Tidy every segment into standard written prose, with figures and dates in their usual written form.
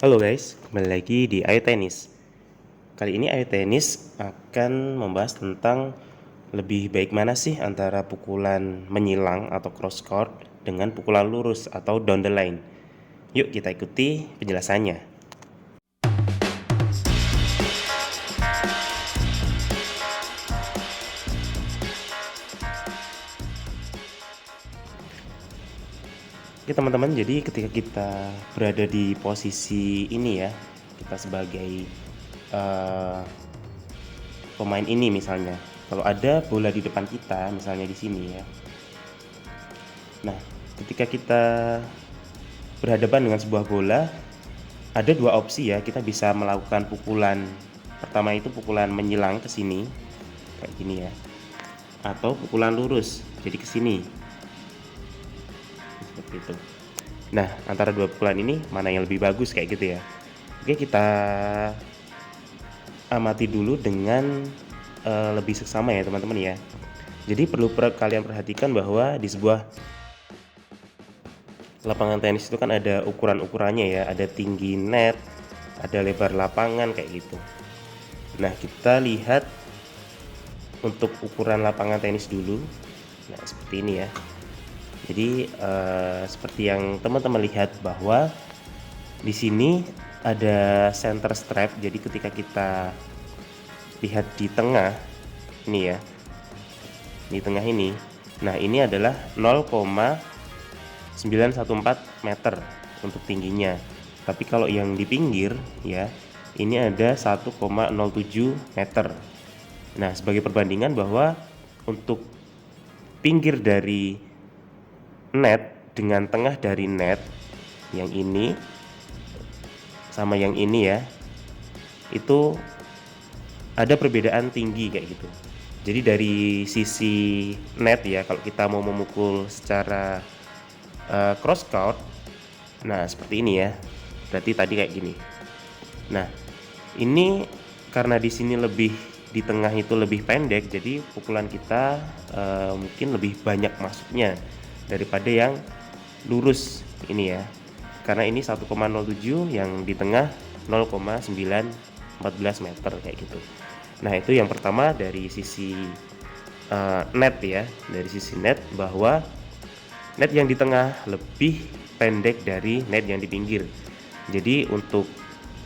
Halo guys, kembali lagi di Ayo Tenis. Kali ini Ayo Tenis akan membahas tentang lebih baik mana sih antara pukulan menyilang atau cross court dengan pukulan lurus atau down the line. Yuk kita ikuti penjelasannya. Oke teman-teman, jadi ketika kita berada di posisi ini ya, kita sebagai pemain ini misalnya, kalau ada bola di depan kita, misalnya di sini ya. Nah, ketika kita berhadapan dengan sebuah bola, ada dua opsi ya, kita bisa melakukan pukulan. Pertama itu pukulan menyilang ke sini, kayak gini ya, atau pukulan lurus, jadi ke sini, seperti itu. Nah, antara dua pukulan ini mana yang lebih bagus kayak gitu ya. Oke, kita amati dulu dengan lebih seksama ya teman-teman ya. Jadi perlu kalian perhatikan bahwa di sebuah lapangan tenis itu kan ada ukuran-ukurannya ya, ada tinggi net, ada lebar lapangan kayak gitu. Nah, kita lihat untuk ukuran lapangan tenis dulu. Nah, seperti ini ya. Jadi seperti yang teman-teman lihat bahwa di sini ada center strap. Jadi ketika kita lihat di tengah ini ya, di tengah ini, nah ini adalah 0,914 meter untuk tingginya. Tapi kalau yang di pinggir ya, ini ada 1,07 meter. Nah, sebagai perbandingan bahwa untuk pinggir dari net dengan tengah dari net, yang ini sama yang ini ya, itu ada perbedaan tinggi kayak gitu. Jadi dari sisi net ya, kalau kita mau memukul secara cross court, nah seperti ini ya, berarti tadi kayak gini. Nah, ini karena di sini lebih di tengah itu lebih pendek, jadi pukulan kita mungkin lebih banyak masuknya daripada yang lurus ini ya, karena ini 1,07, yang di tengah 0,914 meter kayak gitu. Nah, itu yang pertama dari sisi net ya, dari sisi net, bahwa net yang di tengah lebih pendek dari net yang di pinggir. Jadi untuk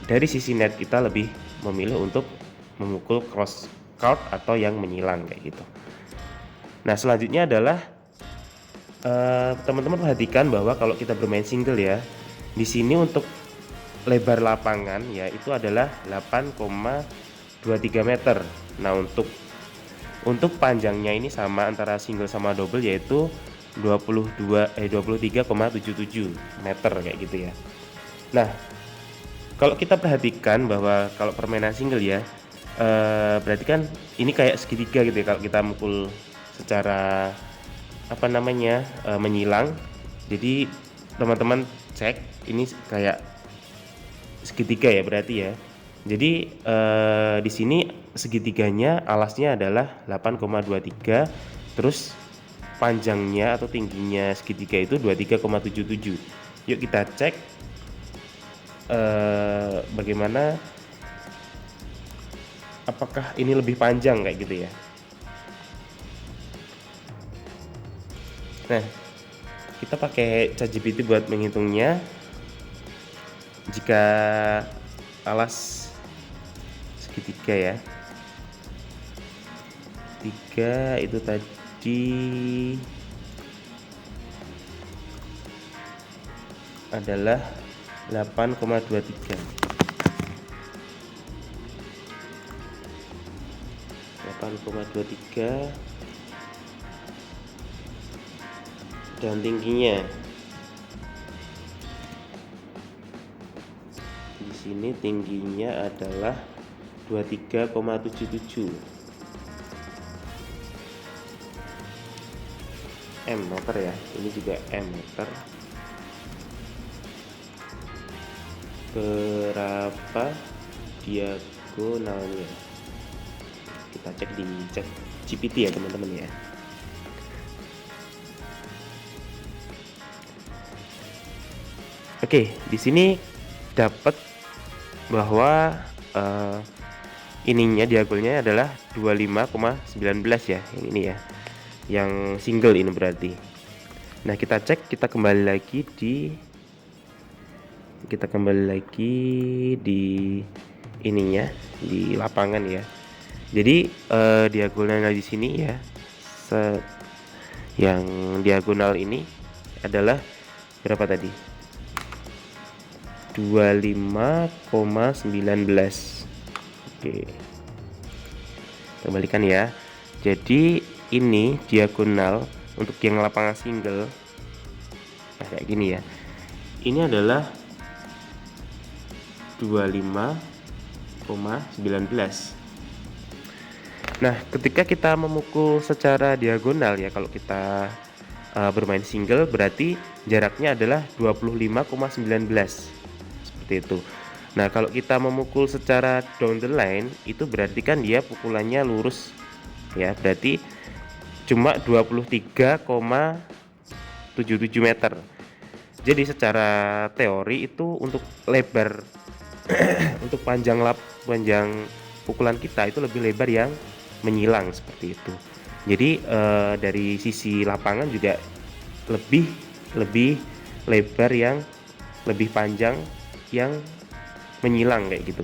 dari sisi net kita lebih memilih untuk memukul cross court atau yang menyilang kayak gitu. Nah, selanjutnya adalah teman-teman perhatikan bahwa kalau kita bermain single ya, di sini untuk lebar lapangan ya itu adalah 8,23 meter. Nah, untuk panjangnya ini sama antara single sama double, yaitu 23,77 meter kayak gitu ya. Nah, kalau kita perhatikan bahwa kalau permainan single ya, berarti kan ini kayak segitiga gitu ya kalau kita mukul secara menyilang. Jadi teman-teman cek, ini kayak segitiga ya berarti ya. Jadi di sini segitiganya alasnya adalah 8,23, terus panjangnya atau tingginya segitiga itu 23,77. Yuk kita cek bagaimana, apakah ini lebih panjang kayak gitu ya. Nah, kita pakai ChatGPT buat menghitungnya. Jika alas segitiga ya, 3 itu tadi adalah 8,23. 8,23 dan tingginya di sini, tingginya adalah 23,77 meter ya. Ini juga meter. Berapa diagonalnya? Kita cek di ChatGPT ya teman-teman ya. Oke, di sini dapat bahwa ininya diagonalnya adalah 25,19 ya, yang ini ya, yang single ini berarti. Nah, kita cek, kita kembali lagi di ininya, di lapangan ya. Jadi diagonalnya di sini ya, yang diagonal ini adalah berapa tadi? 25,19. Oke, kembalikan ya. Jadi ini diagonal untuk yang lapangan single, nah kayak gini ya, ini adalah 25,19. Nah, ketika kita memukul secara diagonal ya, kalau kita bermain single berarti jaraknya adalah 25,19 seperti itu. Nah, kalau kita memukul secara down the line itu berarti kan dia pukulannya lurus ya, berarti cuma 23,77 meter. Jadi secara teori itu untuk lebar untuk panjang pukulan kita itu lebih lebar yang menyilang seperti itu. Jadi dari sisi lapangan juga lebih lebar yang lebih panjang yang menyilang kayak gitu.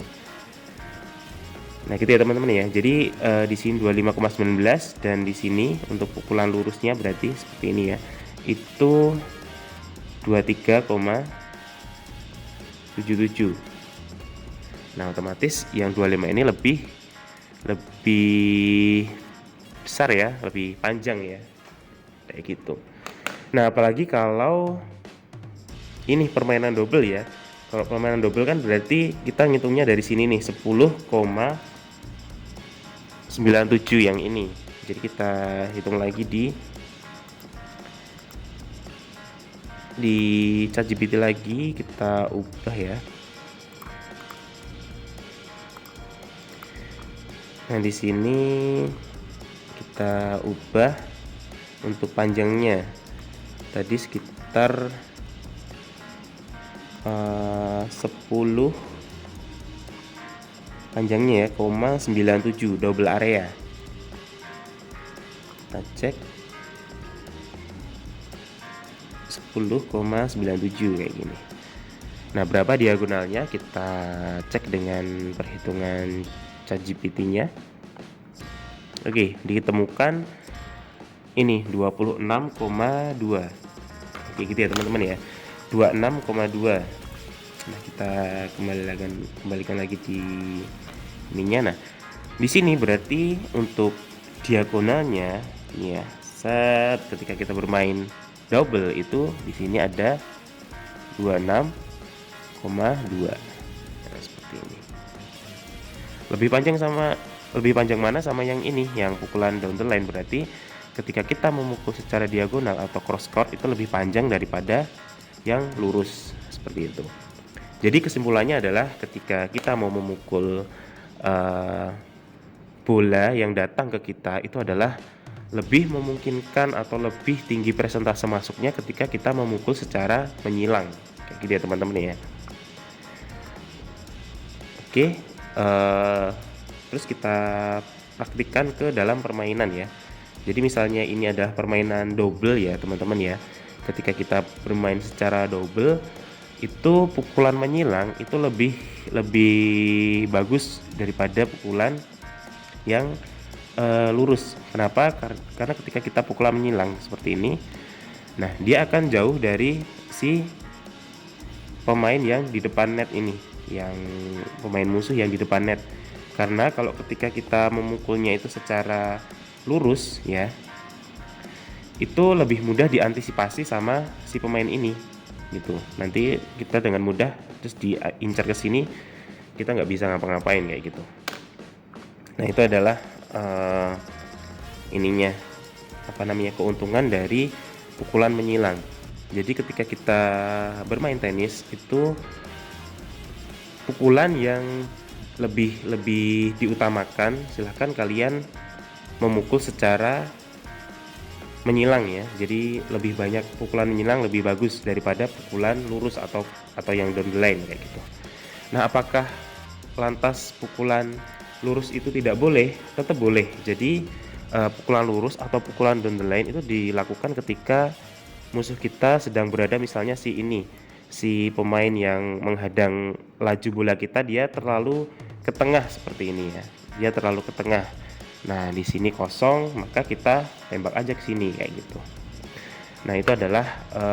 Nah, gitu ya teman-teman ya. Jadi di sini 25,19 dan di sini untuk pukulan lurusnya berarti seperti ini ya. Itu 23,77. Nah, otomatis yang 25 ini lebih besar ya, lebih panjang ya, kayak gitu. Nah, apalagi kalau ini permainan double ya. Kalau permainan double kan berarti kita ngitungnya dari sini nih, 10,97 yang ini. Jadi kita hitung lagi di ChatGPT lagi, kita ubah ya. Nah, di sini kita ubah untuk panjangnya. Tadi sekitar 10 panjangnya ya, 97 double area. Kita cek 10,97 kayak gini. Nah, berapa diagonalnya kita cek dengan perhitungan ChatGPT-nya. Oke, ditemukan ini 26,2. Oke, gitu ya teman-teman ya. 26,2. Nah, kita kembalikan lagi di ininya. Nah, di sini berarti untuk diagonalnya ini ya, ketika kita bermain double itu di sini ada 26,2. Nah, seperti ini. Lebih panjang mana sama yang ini, yang pukulan down the line, berarti ketika kita memukul secara diagonal atau cross court itu lebih panjang daripada yang lurus seperti itu. Jadi kesimpulannya adalah ketika kita mau memukul bola yang datang ke kita itu adalah lebih memungkinkan atau lebih tinggi persentase masuknya ketika kita memukul secara menyilang, kayak gitu ya teman-teman ya. Oke, terus kita praktikkan ke dalam permainan ya. Jadi misalnya ini adalah permainan double ya teman-teman ya. Ketika kita bermain secara double itu pukulan menyilang itu lebih bagus daripada pukulan yang lurus. Kenapa? Karena ketika kita pukulan menyilang seperti ini, nah dia akan jauh dari si pemain yang di depan net ini, yang pemain musuh yang di depan net. Karena kalau ketika kita memukulnya itu secara lurus ya, itu lebih mudah diantisipasi sama si pemain ini gitu. Nanti kita dengan mudah terus diincar ke sini, kita nggak bisa ngapa-ngapain kayak gitu. Nah, itu adalah keuntungan dari pukulan menyilang. Jadi ketika kita bermain tenis itu pukulan yang lebih diutamakan, silahkan kalian memukul secara menyilang ya. Jadi lebih banyak pukulan menyilang lebih bagus daripada pukulan lurus atau yang down the line kayak gitu. Nah, apakah lantas pukulan lurus itu tidak boleh? Tetap boleh. Jadi pukulan lurus atau pukulan down the line itu dilakukan ketika musuh kita sedang berada, misalnya si pemain yang menghadang laju bola kita, dia terlalu ke tengah seperti ini ya. Dia terlalu ke tengah. Nah, di sini kosong, maka kita tembak aja ke sini kayak gitu. Nah, itu adalah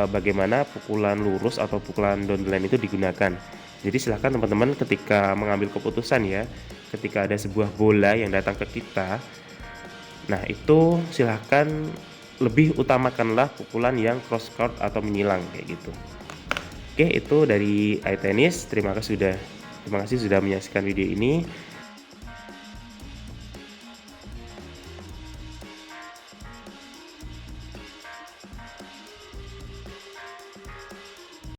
bagaimana pukulan lurus atau pukulan down the line itu digunakan. Jadi silahkan teman-teman ketika mengambil keputusan ya, ketika ada sebuah bola yang datang ke kita, nah itu silahkan lebih utamakanlah pukulan yang cross court atau menyilang kayak gitu. Oke, itu dari iTennis. Terima kasih sudah menyaksikan video ini.